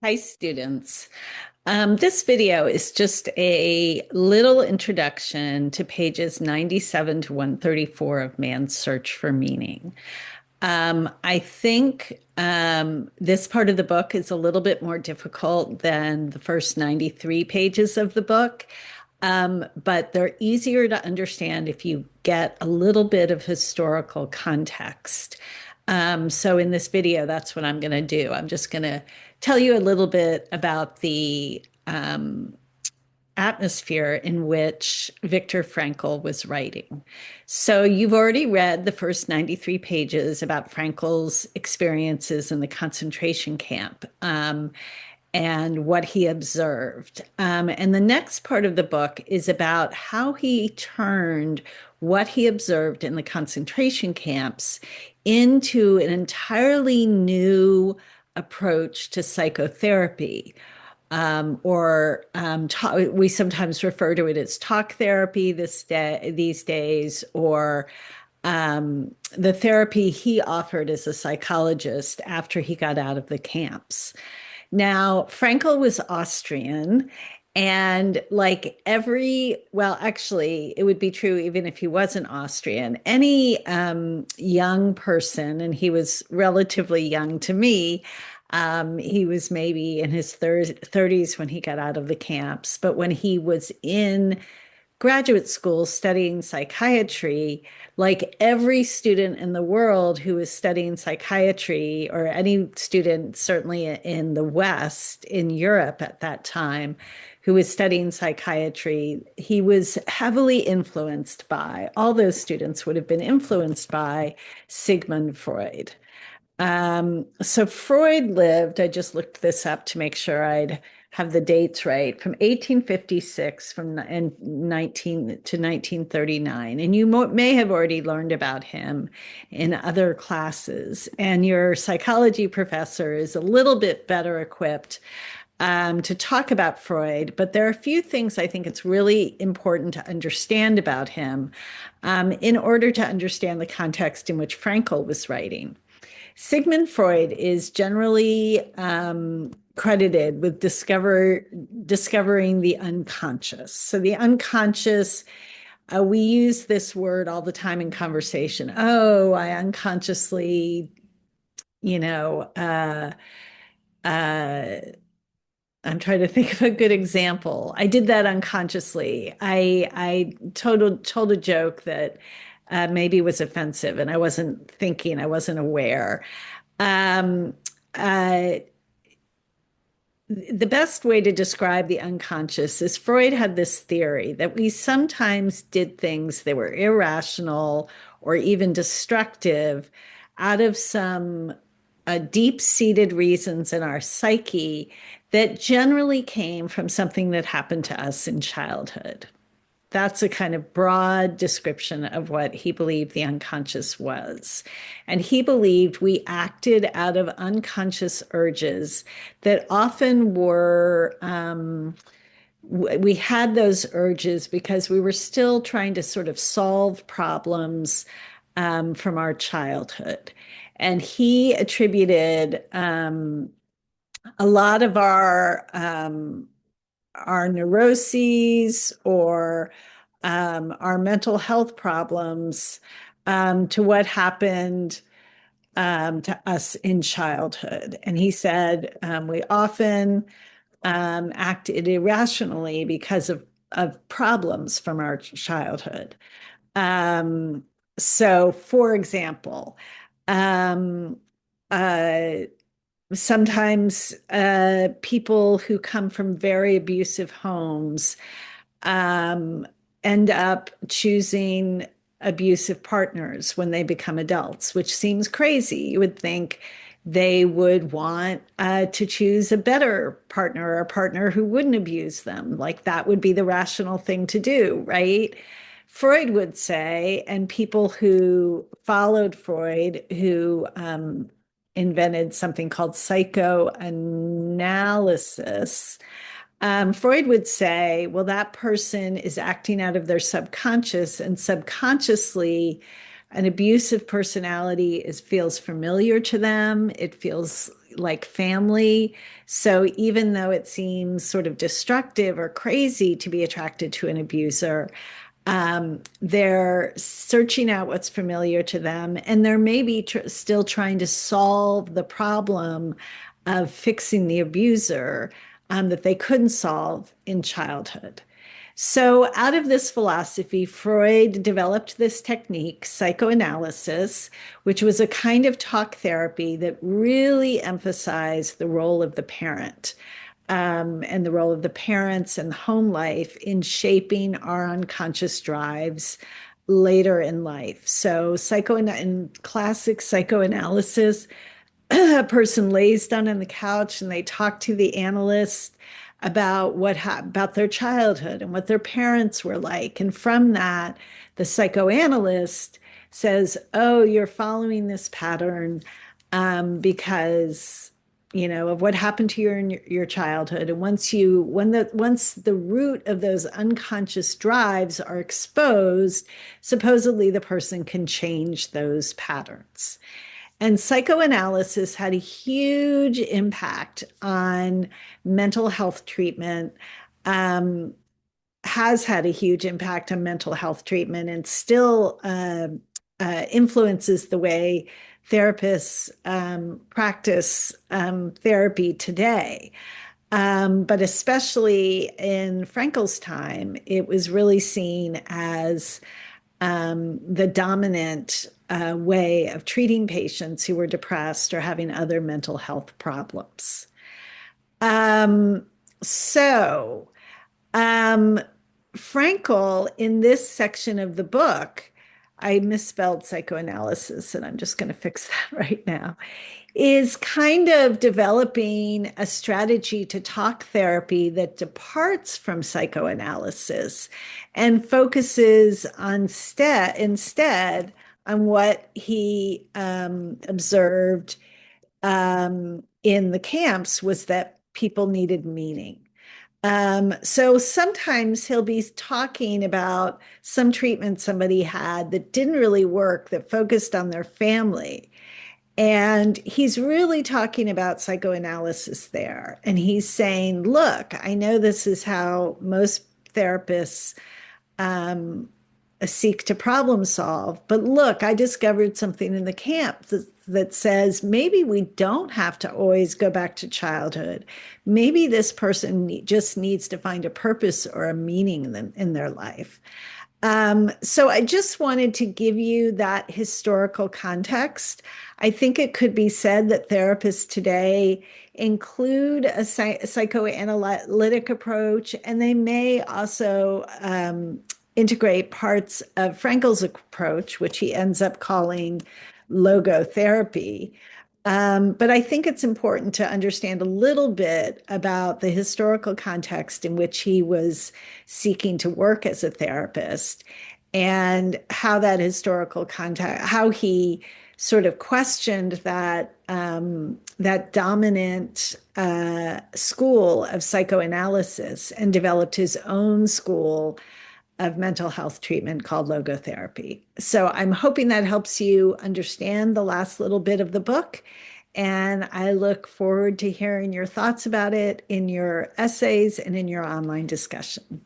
Hi, students. This video is just a little introduction to pages 97 to 134 of Man's Search for Meaning. I think this part of the book is a little bit more difficult than the first 93 pages of the book, but they're easier to understand if you get a little bit of historical context. So in this video, that's what I'm going to do. I'm just going to tell you a little bit about the atmosphere in which Viktor Frankl was writing. So you've already read the first 93 pages about Frankl's experiences in the concentration camp. And what he observed. And the next part of the book is about how he turned what he observed in the concentration camps into an entirely new approach to psychotherapy. We sometimes refer to it as talk therapy these days, or the therapy he offered as a psychologist after he got out of the camps. Now, Frankl was Austrian, and actually, it would be true even if he wasn't Austrian. Any young person, and he was relatively young to me, he was maybe in his 30s when he got out of the camps, but when he was in graduate school studying psychiatry, like every student in the world who was studying psychiatry, or any student, certainly in the West, in Europe at that time, who was studying psychiatry, he was heavily influenced by, all those students would have been influenced by Sigmund Freud. So Freud lived, I just looked this up to make sure I'd have the dates right, from 1856 and 19 to 1939. And you may have already learned about him in other classes. And your psychology professor is a little bit better equipped to talk about Freud, but there are a few things I think it's really important to understand about him in order to understand the context in which Frankl was writing. Sigmund Freud is generally credited with discovering the unconscious. So the unconscious, we use this word all the time in conversation. Oh, I unconsciously, you know, uh, I'm trying to think of a good example. I did that unconsciously. I told a joke that maybe was offensive, and I wasn't thinking, I wasn't aware. Um, uh, the best way to describe the unconscious is Freud had this theory that we sometimes did things that were irrational or even destructive out of some deep-seated reasons in our psyche that generally came from something that happened to us in childhood. That's a kind of broad description of what he believed the unconscious was. And he believed we acted out of unconscious urges that often were, we had those urges because we were still trying to sort of solve problems from our childhood. And he attributed a lot of our neuroses or our mental health problems to what happened to us in childhood. And he said we often acted irrationally because of problems from our childhood. Um, so, for example, um, uh, sometimes people who come from very abusive homes um, end up choosing abusive partners when they become adults, which seems crazy. You would think they would want to choose a better partner, or a partner who wouldn't abuse them. Like that would be the rational thing to do, right? Freud would say, and people who followed Freud, who invented something called psychoanalysis. Freud would say, well, that person is acting out of their subconscious, and subconsciously, an abusive personality feels familiar to them. It feels like family. So even though it seems sort of destructive or crazy to be attracted to an abuser, they're searching out what's familiar to them, and they're maybe still trying to solve the problem of fixing the abuser that they couldn't solve in childhood. So, out of this philosophy, Freud developed this technique, psychoanalysis, which was a kind of talk therapy that really emphasized the role of the parent, and the role of the parents and home life in shaping our unconscious drives later in life. So, in classic psychoanalysis, a person lays down on the couch and they talk to the analyst about about their childhood and what their parents were like. And from that, the psychoanalyst says, "Oh, you're following this pattern because of what happened to you in your childhood. And once the root of those unconscious drives are exposed, supposedly the person can change those patterns." And psychoanalysis had a huge impact on mental health treatment, um, has had a huge impact on mental health treatment, and still influences the way therapists practice therapy today. But especially in Frankel's time, it was really seen as the dominant way of treating patients who were depressed or having other mental health problems. Um, so, um, Frankel, in this section of the book, I misspelled psychoanalysis, and I'm just going to fix that right now, is kind of developing a strategy to talk therapy that departs from psychoanalysis and focuses instead on what he observed in the camps was that people needed meaning. So sometimes he'll be talking about some treatment somebody had that didn't really work, that focused on their family. And he's really talking about psychoanalysis there. And he's saying, look, I know this is how most therapists seek to problem solve, but look, I discovered something in the camp that says maybe we don't have to always go back to childhood. Maybe this person just needs to find a purpose or a meaning in their life. So I just wanted to give you that historical context. I think it could be said that therapists today include a psychoanalytic approach, and they may also integrate parts of Frankel's approach, which he ends up calling logotherapy. But I think it's important to understand a little bit about the historical context in which he was seeking to work as a therapist, and how that historical context, how he sort of questioned that dominant school of psychoanalysis and developed his own school of mental health treatment called logotherapy. So I'm hoping that helps you understand the last little bit of the book. And I look forward to hearing your thoughts about it in your essays and in your online discussion.